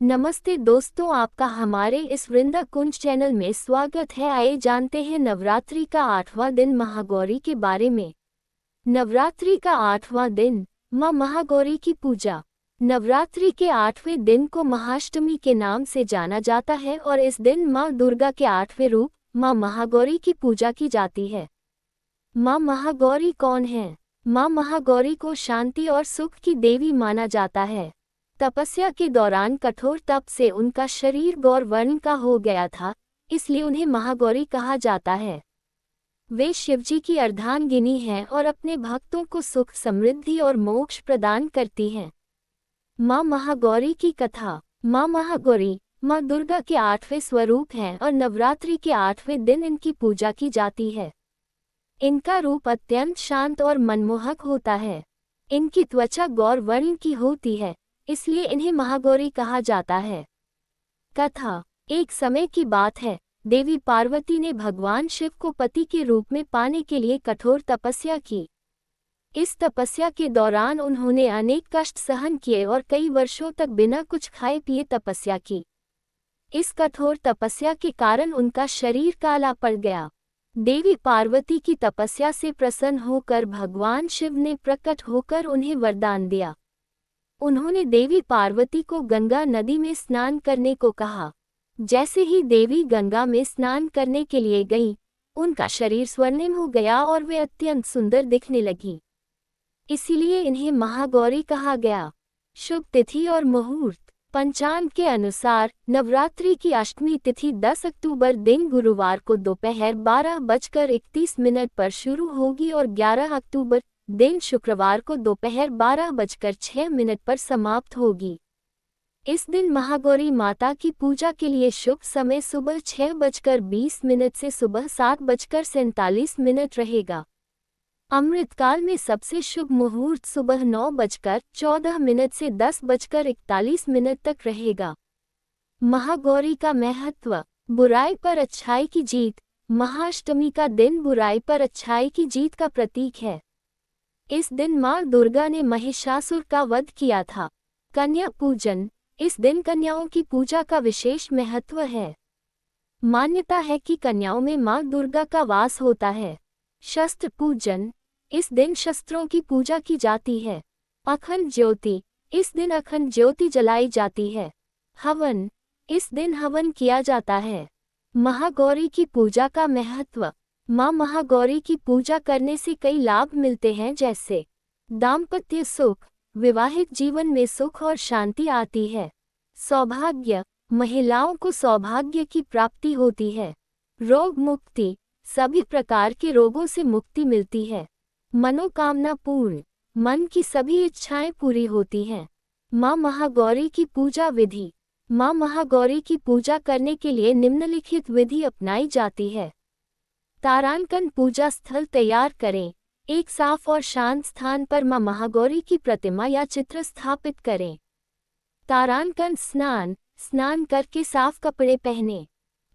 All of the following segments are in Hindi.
नमस्ते दोस्तों, आपका हमारे इस वृंदा कुंज चैनल में स्वागत है। आइए जानते हैं नवरात्रि का 8वां दिन महागौरी के बारे में। नवरात्रि का 8वां दिन मां महागौरी की पूजा। नवरात्रि के 8वें दिन को महाअष्टमी के नाम से जाना जाता है और इस दिन मां दुर्गा के 8वें रूप मां महागौरी की पूजा की जाती है। मां महागौरी कौन है? मां महागौरी को शांति और सुख की देवी माना जाता है। तपस्या के दौरान कठोर तप से उनका शरीर गौर वर्ण का हो गया था, इसलिए उन्हें महागौरी कहा जाता है। वे शिवजी की अर्धांगिनी हैं और अपने भक्तों को सुख, समृद्धि और मोक्ष प्रदान करती हैं। मां महागौरी की कथा। मां महागौरी मां दुर्गा के 8वें स्वरूप हैं और नवरात्रि के 8वें दिन इनकी पूजा की जाती है। इनका रूप अत्यंत शांत और मनमोहक होता है। इनकी त्वचा गौर वर्ण की होती है, इसलिए इन्हें महागौरी कहा जाता है। कथा। एक समय की बात है, देवी पार्वती ने भगवान शिव को पति के रूप में पाने के लिए कठोर तपस्या की। इस तपस्या के दौरान उन्होंने अनेक कष्ट सहन किए और कई वर्षों तक बिना कुछ खाए पिए तपस्या की। इस कठोर तपस्या के कारण उनका शरीर काला पड़ गया। देवी पार्वती की तपस्या से प्रसन्न होकर भगवान शिव ने प्रकट होकर उन्हें वरदान दिया। उन्होंने देवी पार्वती को गंगा नदी में स्नान करने को कहा। जैसे ही देवी गंगा में स्नान करने के लिए गईं, उनका शरीर स्वर्णिम हो गया और वे अत्यंत सुंदर दिखने लगी। इसीलिए इन्हें महागौरी कहा गया। शुभ तिथि और मुहूर्त। पंचांग के अनुसार नवरात्रि की अष्टमी तिथि 10 अक्टूबर दिन गुरुवार को दोपहर 12:31 पर शुरू होगी और 11 अक्टूबर दिन शुक्रवार को दोपहर 12:06 पर समाप्त होगी। इस दिन महागौरी माता की पूजा के लिए शुभ समय सुबह 6:20 से सुबह 7:47 रहेगा। अमृतकाल में सबसे शुभ मुहूर्त सुबह 9:14 से 10:41 तक रहेगा। महागौरी का महत्व। बुराई पर अच्छाई की जीत। महाअष्टमी का दिन बुराई पर अच्छाई की जीत का प्रतीक है। इस दिन मां दुर्गा ने महिषासुर का वध किया था। कन्या पूजन। इस दिन कन्याओं की पूजा का विशेष महत्व है। मान्यता है कि कन्याओं में मां दुर्गा का वास होता है। शस्त्र पूजन। इस दिन शस्त्रों की पूजा की जाती है। अखंड ज्योति। इस दिन अखंड ज्योति जलाई जाती है। हवन। इस दिन हवन किया जाता है। महागौरी की पूजा का महत्व। मां महागौरी की पूजा करने से कई लाभ मिलते हैं, जैसे दाम्पत्य सुख, विवाहित जीवन में सुख और शांति आती है। सौभाग्य। महिलाओं को सौभाग्य की प्राप्ति होती है। रोग मुक्ति। सभी प्रकार के रोगों से मुक्ति मिलती है। मनोकामना पूर्ण। मन की सभी इच्छाएं पूरी होती हैं। मां महागौरी की पूजा विधि। मां महागौरी की पूजा करने के लिए निम्नलिखित विधि अपनाई जाती है। तारांकन पूजा स्थल तैयार करें। एक साफ और शांत स्थान पर मां महागौरी की प्रतिमा या चित्र स्थापित करें। तारांकन स्नान। स्नान करके साफ कपड़े पहने।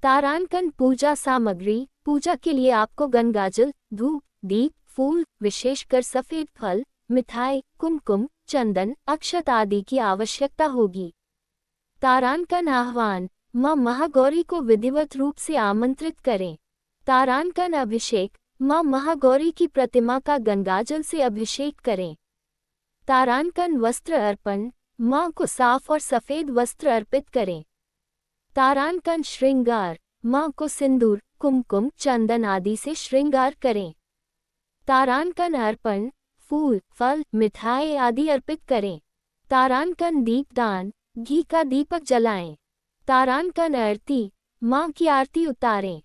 तारांकन पूजा सामग्री। पूजा के लिए आपको गंगाजल, धूप, दीप, फूल, विशेषकर सफेद फल, मिठाई, कुमकुम, चंदन, अक्षत आदि की आवश्यकता होगी। तारांकन आह्वान। मां महागौरी को विधिवत रूप से आमंत्रित करें। तारांकन अभिषेक। मां महागौरी की प्रतिमा का गंगाजल से अभिषेक करें। तारांकन वस्त्र अर्पण। मां को साफ और सफेद वस्त्र अर्पित करें। तारांकन श्रृंगार। मां को सिंदूर, कुमकुम, चंदन आदि से श्रृंगार करें। तारांकन अर्पण। फूल, फल, मिठाई आदि अर्पित करें। तारांकन दीपदान। घी का दीपक जलाएं। तारांकन आरती। मां की आरती उतारें।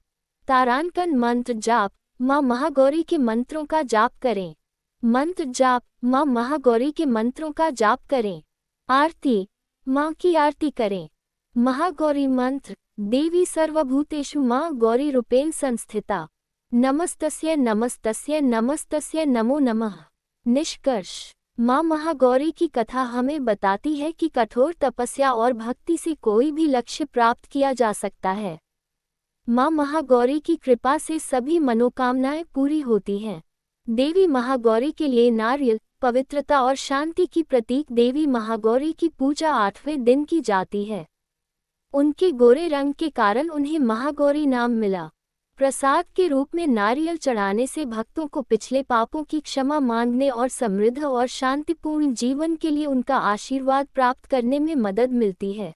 तारांकन मंत्र जाप। मां महागौरी के मंत्रों का जाप करें। मंत्र जाप। मां महागौरी के मंत्रों का जाप करें। आरती। मां की आरती करें। महागौरी मंत्र। देवी सर्वभूतेषु मां गौरी रूपेण संस्थिता। नमस्तस्यै नमस्तस्यै नमस्तस्यै नमो नमः। निष्कर्ष। मां महागौरी की कथा हमें बताती है कि कठोर तपस्या और भक्ति से कोई भी लक्ष्य प्राप्त किया जा सकता है। मां महागौरी की कृपा से सभी मनोकामनाएं पूरी होती हैं। देवी महागौरी के लिए नारियल, पवित्रता और शांति की प्रतीक देवी महागौरी की पूजा 8वें दिन की जाती है। उनके गोरे रंग के कारण उन्हें महागौरी नाम मिला। प्रसाद के रूप में नारियल चढ़ाने से भक्तों को पिछले पापों की क्षमा मांगने और समृद्ध और शांतिपूर्ण जीवन के लिए उनका आशीर्वाद प्राप्त करने में मदद मिलती है।